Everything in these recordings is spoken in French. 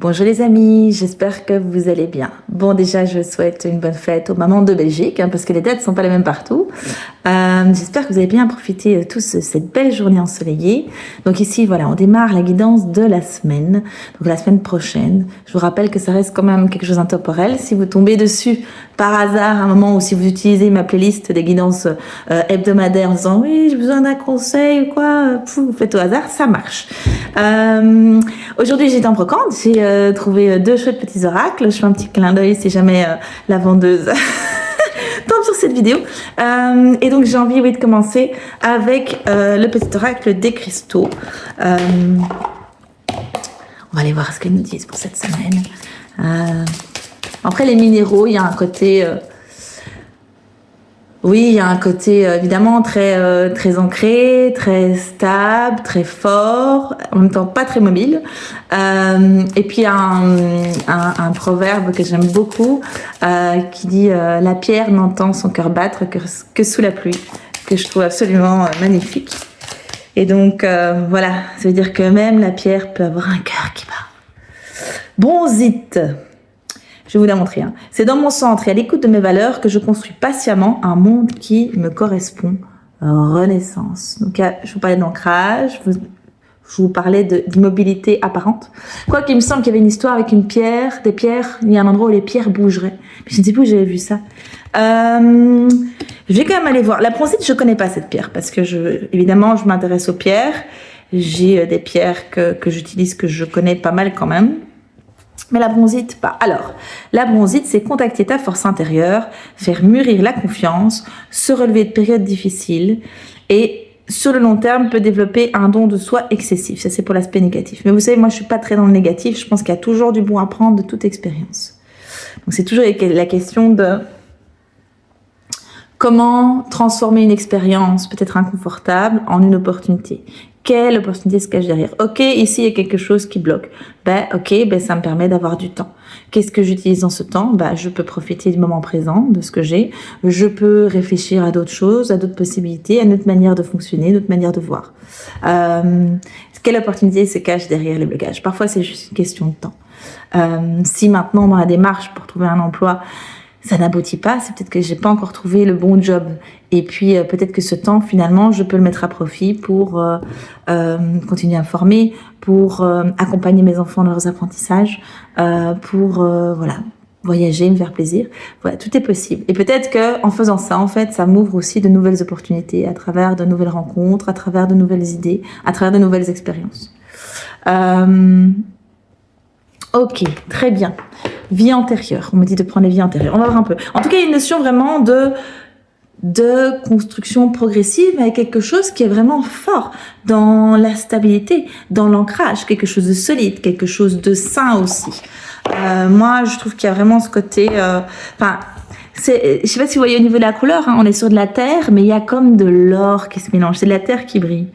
Bonjour les amis, j'espère que vous allez bien. Bon, déjà, je souhaite une bonne fête aux mamans de Belgique, parce que les dates ne sont pas les mêmes partout. J'espère que vous avez bien profité tous de cette belle journée ensoleillée. Donc ici, voilà, on démarre la guidance de la semaine, donc la semaine prochaine. Je vous rappelle que ça reste quand même quelque chose d'intemporel. Si vous tombez dessus par hasard à un moment ou si vous utilisez ma playlist des guidances hebdomadaires en disant oui, j'ai besoin d'un conseil ou quoi, vous faites au hasard, ça marche. Aujourd'hui, j'étais en brocante, j'ai trouvé deux chouettes petits oracles. Je fais un petit clin d'œil si jamais la vendeuse tombe sur cette vidéo. Et donc, j'ai envie de commencer avec le petit oracle des cristaux. On va aller voir ce qu'ils nous disent pour cette semaine. Après, les minéraux, il y a un côté... Oui, il y a un côté évidemment très ancré, très stable, très fort, en même temps pas très mobile. Et puis il y a un proverbe que j'aime beaucoup qui dit la pierre n'entend son cœur battre que sous la pluie, que je trouve absolument magnifique. Et donc voilà, ça veut dire que même la pierre peut avoir un cœur qui bat. Bronzite. Je vais vous la montrer. C'est dans mon centre et à l'écoute de mes valeurs que je construis patiemment un monde qui me correspond. Renaissance. Donc, je vous parlais d'ancrage, je vous parlais d'immobilité apparente. Quoi qu'il me semble qu'il y avait une histoire avec une pierre, des pierres, il y a un endroit où les pierres bougeraient. Mais je ne sais plus où j'avais vu ça. Je vais quand même aller voir. La bronzite, je ne connais pas cette pierre parce que évidemment, je m'intéresse aux pierres. J'ai des pierres que j'utilise, que je connais pas mal quand même. Mais la bronzite, pas. Alors, la bronzite, c'est contacter ta force intérieure, faire mûrir la confiance, se relever de périodes difficiles et, sur le long terme, peut développer un don de soi excessif. Ça, c'est pour l'aspect négatif. Mais vous savez, moi, je suis pas très dans le négatif. Je pense qu'il y a toujours du bon à prendre de toute expérience. Donc, c'est toujours la question de comment transformer une expérience peut-être inconfortable en une opportunité. Quelle opportunité se cache derrière? Ok, ici il y a quelque chose qui bloque. Ça me permet d'avoir du temps. Qu'est-ce que j'utilise dans ce temps? Je peux profiter du moment présent, de ce que j'ai. Je peux réfléchir à d'autres choses, à d'autres possibilités, à une autre manière de fonctionner, une autre manière de voir. Quelle opportunité se cache derrière les blocages? Parfois c'est juste une question de temps. Si maintenant dans la démarche pour trouver un emploi, ça n'aboutit pas, c'est peut-être que j'ai pas encore trouvé le bon job. Et puis peut-être que ce temps, finalement, je peux le mettre à profit pour continuer à me former, pour accompagner mes enfants dans leurs apprentissages, pour voyager, me faire plaisir. Voilà, tout est possible. Et peut-être que en faisant ça, en fait, ça m'ouvre aussi de nouvelles opportunités à travers de nouvelles rencontres, à travers de nouvelles idées, à travers de nouvelles expériences. Ok, très bien. Vie antérieure. On me dit de prendre les vies antérieures. On va voir un peu. En tout cas, il y a une notion vraiment de construction progressive avec quelque chose qui est vraiment fort dans la stabilité, dans l'ancrage, quelque chose de solide, quelque chose de sain aussi. Moi, je trouve qu'il y a vraiment ce côté... je sais pas si vous voyez au niveau de la couleur, on est sur de la terre, mais il y a comme de l'or qui se mélange. C'est de la terre qui brille.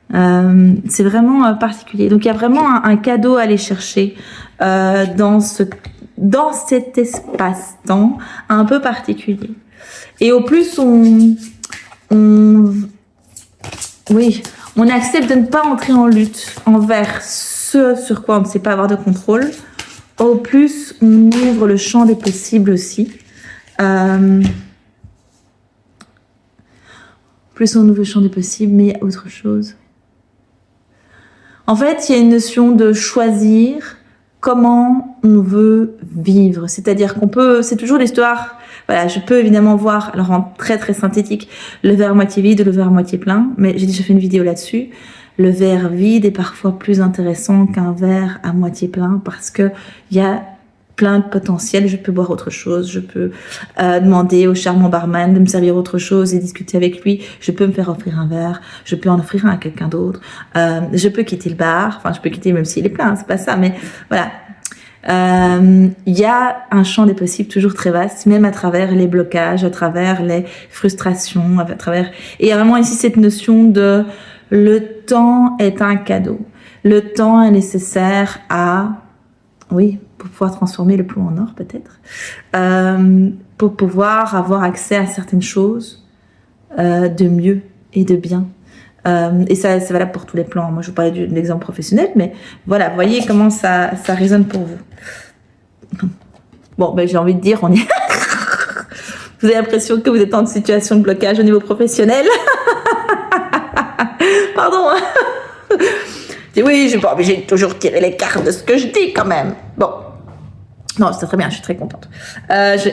C'est vraiment particulier. Donc, il y a vraiment un cadeau à aller chercher dans cet espace-temps un peu particulier. Et au plus on accepte de ne pas entrer en lutte envers ce sur quoi on ne sait pas avoir de contrôle, au plus on ouvre le champ des possibles aussi. Plus on ouvre le champ des possibles, mais il y a autre chose. En fait, il y a une notion de choisir comment on veut vivre. C'est-à-dire c'est toujours l'histoire, voilà, je peux évidemment voir, alors en très très synthétique, le verre à moitié vide, le verre à moitié plein, mais j'ai déjà fait une vidéo là-dessus. Le verre vide est parfois plus intéressant qu'un verre à moitié plein parce que il y a plein de potentiel, je peux boire autre chose, je peux demander au charmant barman de me servir autre chose et discuter avec lui, je peux me faire offrir un verre, je peux en offrir un à quelqu'un d'autre, je peux quitter le bar, je peux quitter même s'il est plein, c'est pas ça, mais voilà. Il y a un champ des possibles toujours très vaste, même à travers les blocages, à travers les frustrations, et il y a vraiment ici cette notion de le temps est un cadeau. Le temps est nécessaire pour pouvoir transformer le plomb en or peut-être, pour pouvoir avoir accès à certaines choses de mieux et de bien. Et ça, c'est valable pour tous les plans. Moi, je vous parlais de l'exemple professionnel, mais voilà, voyez comment ça résonne pour vous. Bon, ben, j'ai envie de dire, on est... Vous avez l'impression que vous êtes en situation de blocage au niveau professionnel. Pardon. Oui, je suis pas obligée de toujours tirer les cartes de ce que je dis quand même. Bon. Non, c'est très bien, je suis très contente.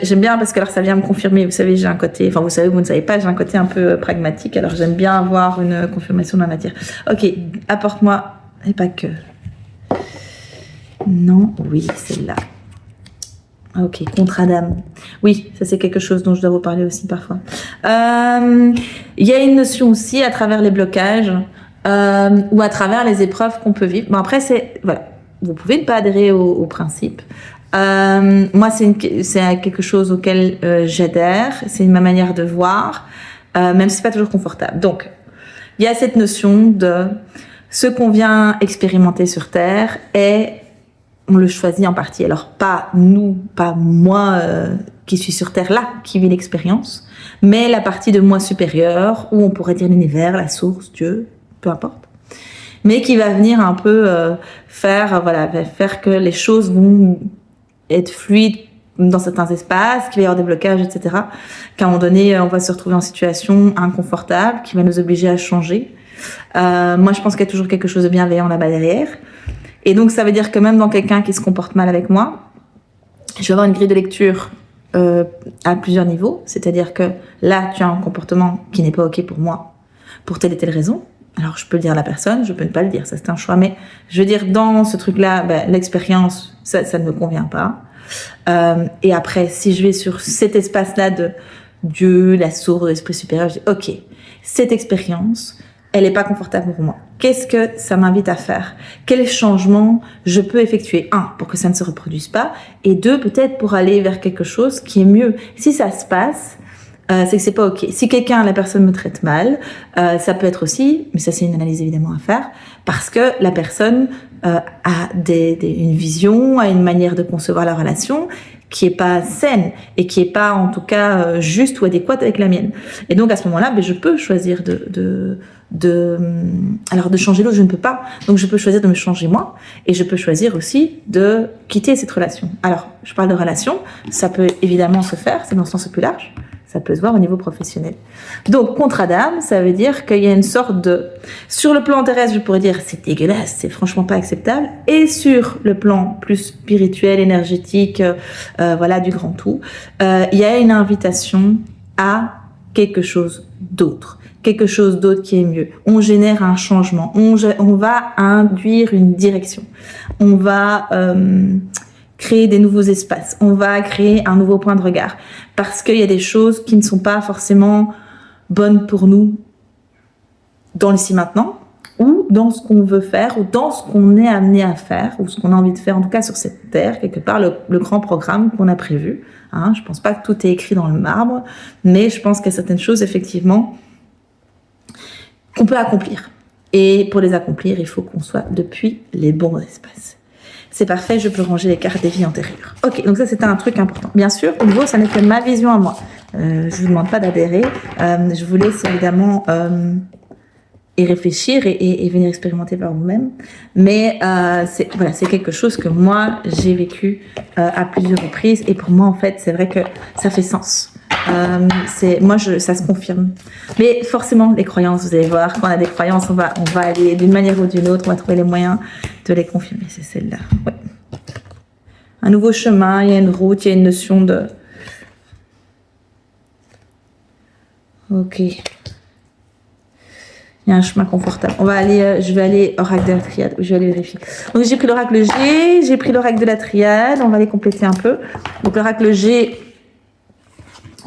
J'aime bien parce que alors ça vient me confirmer, vous savez, j'ai un côté, enfin vous savez, vous ne savez pas, j'ai un côté un peu pragmatique, alors j'aime bien avoir une confirmation de la matière. Ok, apporte-moi, et pas que. Non, oui, celle-là. Ok, contrat d'âme. Oui, ça c'est quelque chose dont je dois vous parler aussi parfois. Il y a une notion aussi à travers les blocages ou à travers les épreuves qu'on peut vivre. Bon après, voilà, vous pouvez ne pas adhérer au principe. Moi, c'est quelque chose auquel j'adhère, c'est ma manière de voir, même si c'est pas toujours confortable. Donc, il y a cette notion de ce qu'on vient expérimenter sur Terre et on le choisit en partie. Alors, pas nous, pas moi qui suis sur Terre là, qui vis l'expérience, mais la partie de moi supérieure, où on pourrait dire l'univers, la source, Dieu, peu importe, mais qui va venir un peu faire que les choses vont être fluide dans certains espaces, qu'il va y avoir des blocages, etc. Qu'à un moment donné, on va se retrouver en situation inconfortable, qui va nous obliger à changer. Moi, je pense qu'il y a toujours quelque chose de bienveillant là-bas derrière. Et donc, ça veut dire que même dans quelqu'un qui se comporte mal avec moi, je vais avoir une grille de lecture à plusieurs niveaux. C'est-à-dire que là, tu as un comportement qui n'est pas OK pour moi, pour telle et telle raison. Alors, je peux le dire à la personne, je peux ne pas le dire, ça c'est un choix. Mais je veux dire, dans ce truc-là, l'expérience, ça ne me convient pas. Et après, si je vais sur cet espace-là de Dieu, la source, l'esprit supérieur, je dis, ok, cette expérience, elle n'est pas confortable pour moi. Qu'est-ce que ça m'invite à faire? Quels changements je peux effectuer? Un, pour que ça ne se reproduise pas. Et deux, peut-être pour aller vers quelque chose qui est mieux. Si ça se passe, c'est que c'est pas ok. Si la personne me traite mal, ça peut être aussi, mais ça c'est une analyse évidemment à faire, parce que la personne a une vision, a une manière de concevoir la relation qui est pas saine et qui est pas en tout cas juste ou adéquate avec la mienne. Et donc à ce moment-là, je peux choisir alors de changer l'autre, je ne peux pas. Donc je peux choisir de me changer moi et je peux choisir aussi de quitter cette relation. Alors je parle de relation, ça peut évidemment se faire, c'est dans le sens plus large. Ça peut se voir au niveau professionnel. Donc, contrat d'âme, ça veut dire qu'il y a une sorte de... Sur le plan terrestre, je pourrais dire c'est dégueulasse, c'est franchement pas acceptable. Et sur le plan plus spirituel, énergétique, du grand tout, il y a une invitation à quelque chose d'autre. Quelque chose d'autre qui est mieux. On génère un changement. On va induire une direction. On va... créer des nouveaux espaces, on va créer un nouveau point de regard, parce qu'il y a des choses qui ne sont pas forcément bonnes pour nous dans l'ici maintenant, ou dans ce qu'on veut faire, ou dans ce qu'on est amené à faire, ou ce qu'on a envie de faire, en tout cas sur cette terre, quelque part, le grand programme qu'on a prévu. Je pense pas que tout est écrit dans le marbre, mais je pense qu'il y a certaines choses, effectivement, qu'on peut accomplir. Et pour les accomplir, il faut qu'on soit depuis les bons espaces. C'est parfait, je peux ranger les cartes des vies antérieures. Ok, donc ça c'était un truc important. Bien sûr, au niveau, ça n'est que ma vision à moi. Je vous demande pas d'adhérer. Je vous laisse évidemment y réfléchir et venir expérimenter par vous-même. Mais c'est quelque chose que moi j'ai vécu à plusieurs reprises. Et pour moi, en fait, c'est vrai que ça fait sens. Ça se confirme. Mais forcément, les croyances, vous allez voir, quand on a des croyances, on va aller d'une manière ou d'une autre, on va trouver les moyens de les confirmer. C'est celle-là. Ouais. Un nouveau chemin, il y a une route, il y a une notion de... Ok. Il y a un chemin confortable. Je vais aller oracle de la triade. Je vais aller vérifier. Donc j'ai pris l'oracle G, j'ai pris l'oracle de la triade. On va les compléter un peu. Donc l'oracle G,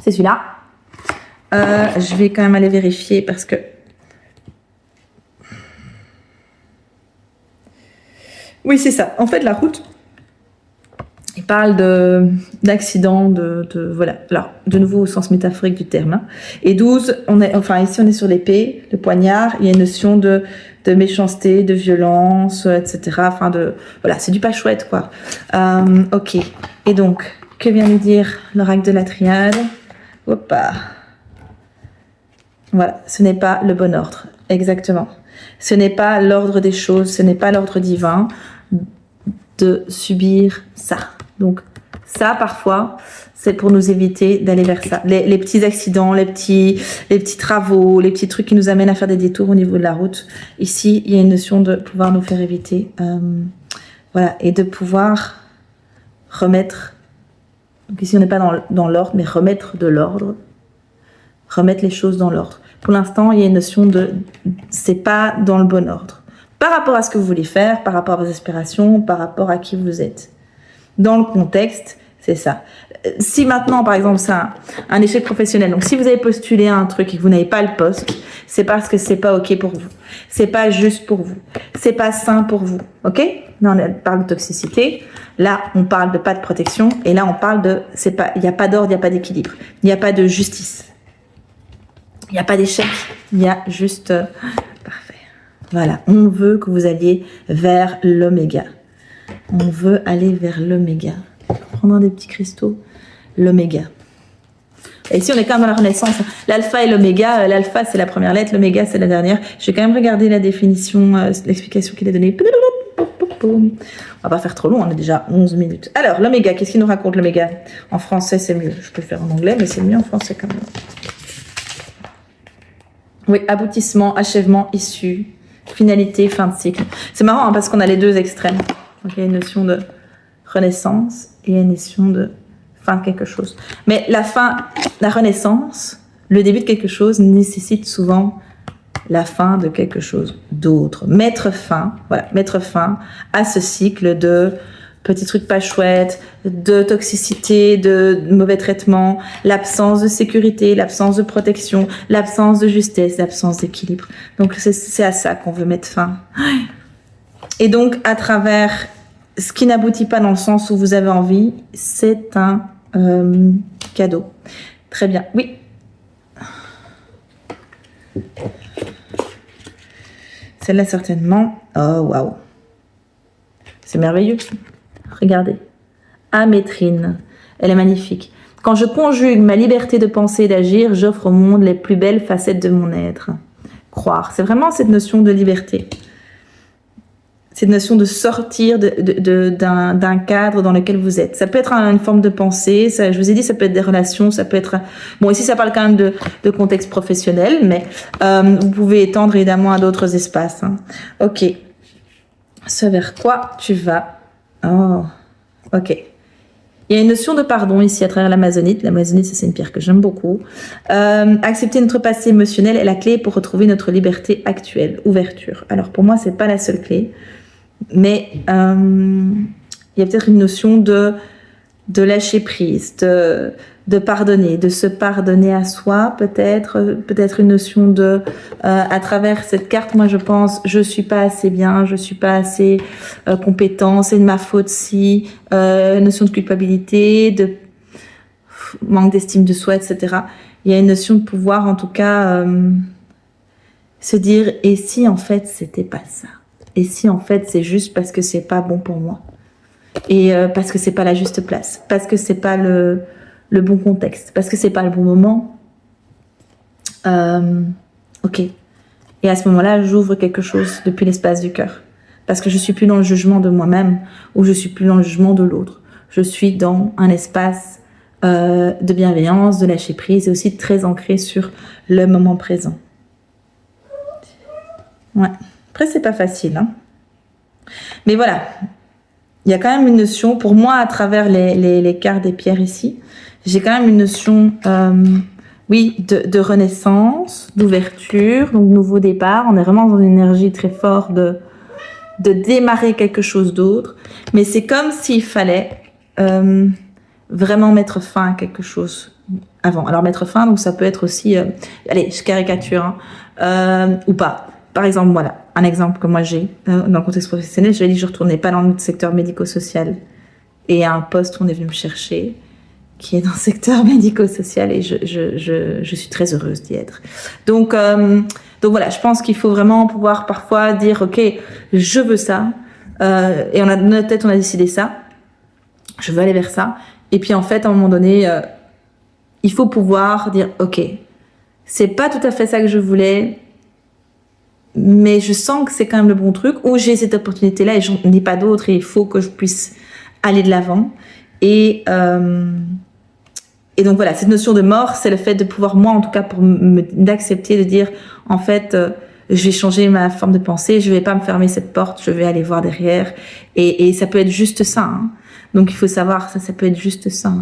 c'est celui-là. Je vais quand même aller vérifier parce que... Oui, c'est ça. En fait, la route, il parle d'accident, voilà. Alors, de nouveau au sens métaphorique du terme. Et 12, ici on est sur l'épée, le poignard. Il y a une notion de méchanceté, de violence, etc. Voilà, c'est du pas chouette, quoi. Ok. Et donc, que vient nous dire l'oracle de la triade? Hoppa. Voilà, ce n'est pas le bon ordre. exactement. Ce n'est pas l'ordre des choses, ce n'est pas l'ordre divin de subir ça. Donc ça, parfois, c'est pour nous éviter d'aller vers ça. Les petits accidents, les petits travaux, les petits trucs qui nous amènent à faire des détours au niveau de la route. Ici, il y a une notion de pouvoir nous faire éviter. Voilà, et de pouvoir remettre, donc ici on n'est pas dans l'ordre, mais remettre de l'ordre, remettre les choses dans l'ordre. Pour l'instant, il y a une notion de, c'est pas dans le bon ordre. Par rapport à ce que vous voulez faire, par rapport à vos aspirations, par rapport à qui vous êtes. Dans le contexte, c'est ça. Si maintenant, par exemple, c'est un échec professionnel, donc si vous avez postulé à un truc et que vous n'avez pas le poste, c'est parce que c'est pas OK pour vous. C'est pas juste pour vous. C'est pas sain pour vous. OK? Là, on parle de toxicité. Là, on parle de pas de protection. Et là, on parle de, il n'y a pas d'ordre, il n'y a pas d'équilibre. Il n'y a pas de justice. Il n'y a pas d'échec. Il y a juste, parfait. Voilà. On veut que vous alliez vers l'oméga. On veut aller vers l'oméga. Prendre des petits cristaux. L'oméga. Et ici, on est quand même dans la Renaissance. L'alpha et l'oméga. L'alpha, c'est la première lettre. L'oméga, c'est la dernière. Je vais quand même regarder la définition, l'explication qu'il a donnée. On va pas faire trop long, on a déjà 11 minutes. Alors, l'oméga, qu'est-ce qu'il nous raconte, l'oméga? En français, c'est mieux. Je peux le faire en anglais, mais c'est mieux en français quand même. Oui, aboutissement, achèvement, issue, finalité, fin de cycle. C'est marrant hein, parce qu'on a les deux extrêmes. Donc, il y a une notion de renaissance et il y a une notion de fin de quelque chose. Mais la renaissance, le début de quelque chose nécessite souvent la fin de quelque chose d'autre. Mettre fin à ce cycle de petits trucs pas chouettes, de toxicité, de mauvais traitement, l'absence de sécurité, l'absence de protection, l'absence de justesse, l'absence d'équilibre. Donc c'est à ça qu'on veut mettre fin. Et donc à travers ce qui n'aboutit pas dans le sens où vous avez envie, c'est un cadeau. Très bien. Oui. Celle-là, certainement. Oh, waouh. C'est merveilleux. Regardez. Amétrine. Elle est magnifique. Quand je conjugue ma liberté de penser et d'agir, j'offre au monde les plus belles facettes de mon être. Croire. C'est vraiment cette notion de liberté. Cette notion de sortir d'un cadre dans lequel vous êtes. Ça peut être une forme de pensée, ça, je vous ai dit, ça peut être des relations, ça peut être... Bon, ici, ça parle quand même de contexte professionnel, mais vous pouvez étendre évidemment à d'autres espaces. Hein. Ok. Ce vers quoi tu vas? Oh, ok. Il y a une notion de pardon ici à travers l'amazonite. L'amazonite, c'est une pierre que j'aime beaucoup. Accepter notre passé émotionnel est la clé pour retrouver notre liberté actuelle. Ouverture. Alors, pour moi, c'est pas la seule clé. Mais il y a peut-être une notion de lâcher prise, de pardonner, de se pardonner à soi, peut-être une notion de, à travers cette carte, moi je pense, je suis pas assez bien, je suis pas assez compétent, c'est de ma faute si, notion de culpabilité, de manque d'estime de soi, etc. Il y a une notion de pouvoir, en tout cas, se dire, et si en fait c'était pas ça? Et si en fait c'est juste parce que c'est pas bon pour moi et parce que c'est pas la juste place, parce que c'est pas le bon contexte, parce que c'est pas le bon moment. Ok. Et à ce moment-là, j'ouvre quelque chose depuis l'espace du cœur, parce que je suis plus dans le jugement de moi-même ou je suis plus dans le jugement de l'autre. Je suis dans un espace de bienveillance, de lâcher prise et aussi très ancré sur le moment présent. Ouais. Après, c'est pas facile, hein. Mais voilà, il y a quand même une notion, pour moi, à travers les cartes des pierres ici, j'ai quand même une notion, oui, de renaissance, d'ouverture, donc nouveau départ. On est vraiment dans une énergie très forte de démarrer quelque chose d'autre. Mais c'est comme s'il fallait vraiment mettre fin à quelque chose avant. Alors, mettre fin, donc ça peut être aussi, allez, je caricature, hein, ou pas. Par exemple, voilà, un exemple que moi j'ai dans le contexte professionnel, je lui ai dit que je ne retournais pas dans le secteur médico-social. Et il y a un poste où on est venu me chercher qui est dans le secteur médico-social et je suis très heureuse d'y être. Donc voilà, je pense qu'il faut vraiment pouvoir parfois dire, ok, je veux ça. Et dans notre tête, on a décidé ça. Je veux aller vers ça. Et puis en fait, à un moment donné, il faut pouvoir dire, ok, c'est pas tout à fait ça que je voulais. mais je sens que c'est quand même le bon truc, ou j'ai cette opportunité-là et j'en ai pas d'autre et il faut que je puisse aller de l'avant. Et donc voilà, cette notion de mort, c'est le fait de pouvoir, moi en tout cas, d'accepter, de dire, en fait, je vais changer ma forme de pensée, je vais pas me fermer cette porte, je vais aller voir derrière. Et ça peut être juste ça. Hein. Donc il faut savoir, ça peut être juste ça.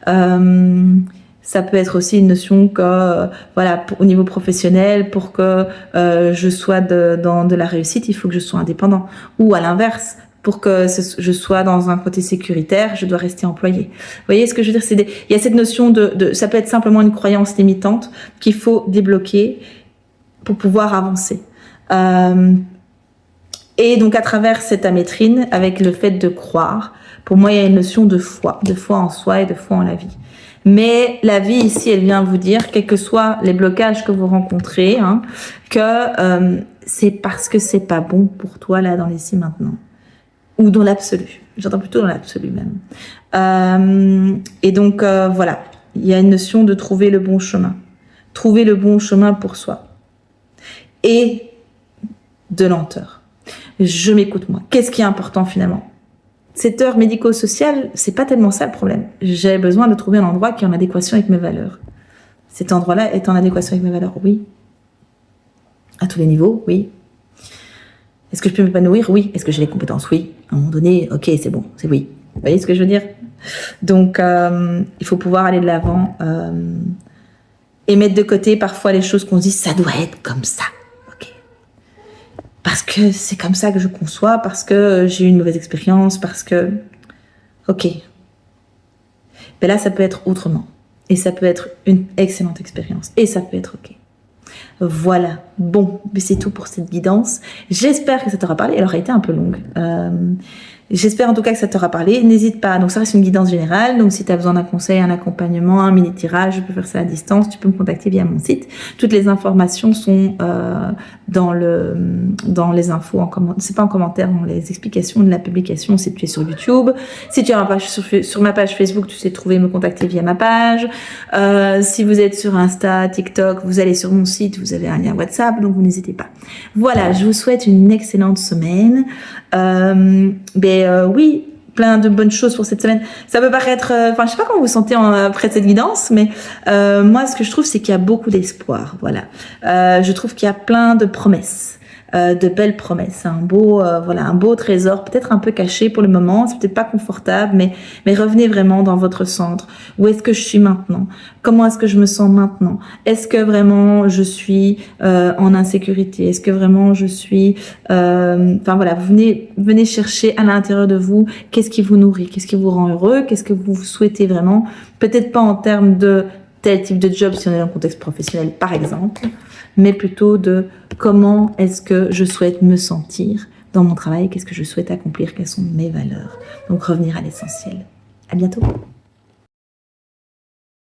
Hein. Ça peut être aussi une notion que, voilà, au niveau professionnel, pour que je sois dans de la réussite, il faut que je sois indépendant. Ou à l'inverse, pour que je sois dans un côté sécuritaire, je dois rester employé. Vous voyez ce que je veux dire? Il y a cette notion ça peut être simplement une croyance limitante qu'il faut débloquer pour pouvoir avancer. Et donc à travers cette amétrine, avec le fait de croire, pour moi il y a une notion de foi en soi et de foi en la vie. Mais la vie ici, elle vient vous dire, quels que soient les blocages que vous rencontrez, hein, que c'est parce que c'est pas bon pour toi là dans l'ici maintenant. Ou dans l'absolu. J'entends plutôt dans l'absolu même. Et donc, voilà. Il y a une notion de trouver le bon chemin. Trouver le bon chemin pour soi. Et de lenteur. Je m'écoute moi. Qu'est-ce qui est important finalement? Cette heure médico-sociale, c'est pas tellement ça le problème. J'ai besoin de trouver un endroit qui est en adéquation avec mes valeurs. Cet endroit-là est en adéquation avec mes valeurs, oui. À tous les niveaux, oui. Est-ce que je peux m'épanouir? Oui. Est-ce que j'ai les compétences? Oui. À un moment donné, ok, c'est bon, c'est oui. Vous voyez ce que je veux dire? Donc, il faut pouvoir aller de l'avant et mettre de côté parfois les choses qu'on se dit, ça doit être comme ça. Ok. Parce que c'est comme ça que je conçois, parce que j'ai eu une mauvaise expérience, parce que... Ok. Mais là, ça peut être autrement. Et ça peut être une excellente expérience. Et ça peut être ok. Voilà, bon, c'est tout pour cette guidance. J'espère que ça t'aura parlé. Elle aura été un peu longue. J'espère en tout cas que ça t'aura parlé. N'hésite pas, donc ça reste une guidance générale. Donc si tu as besoin d'un conseil, un accompagnement, un mini tirage, je peux faire ça à distance. Tu peux me contacter via mon site. Toutes les informations sont dans les infos, c'est pas en commentaire, dans les explications de la publication si tu es sur YouTube. Si tu as ma page sur ma page Facebook, tu sais trouver, me contacter via ma page. Si vous êtes sur Insta, TikTok, vous allez sur mon site, vous avez un lien WhatsApp, donc vous n'hésitez pas. Voilà, je vous souhaite une excellente semaine. Oui, plein de bonnes choses pour cette semaine. Ça peut paraître... je sais pas comment vous sentez après cette guidance, mais moi, ce que je trouve, c'est qu'il y a beaucoup d'espoir. Voilà. Je trouve qu'il y a plein de promesses. De belles promesses, un beau trésor, peut-être un peu caché pour le moment, c'est peut-être pas confortable, mais revenez vraiment dans votre centre. Où est-ce que je suis maintenant? Comment est-ce que je me sens maintenant? Est-ce que vraiment je suis en insécurité? Est-ce que vraiment je suis... venez chercher à l'intérieur de vous qu'est-ce qui vous nourrit, qu'est-ce qui vous rend heureux, qu'est-ce que vous souhaitez vraiment, peut-être pas en termes de tel type de job si on est dans un contexte professionnel par exemple, mais plutôt de comment est-ce que je souhaite me sentir dans mon travail, qu'est-ce que je souhaite accomplir, quelles sont mes valeurs. Donc revenir à l'essentiel. À bientôt.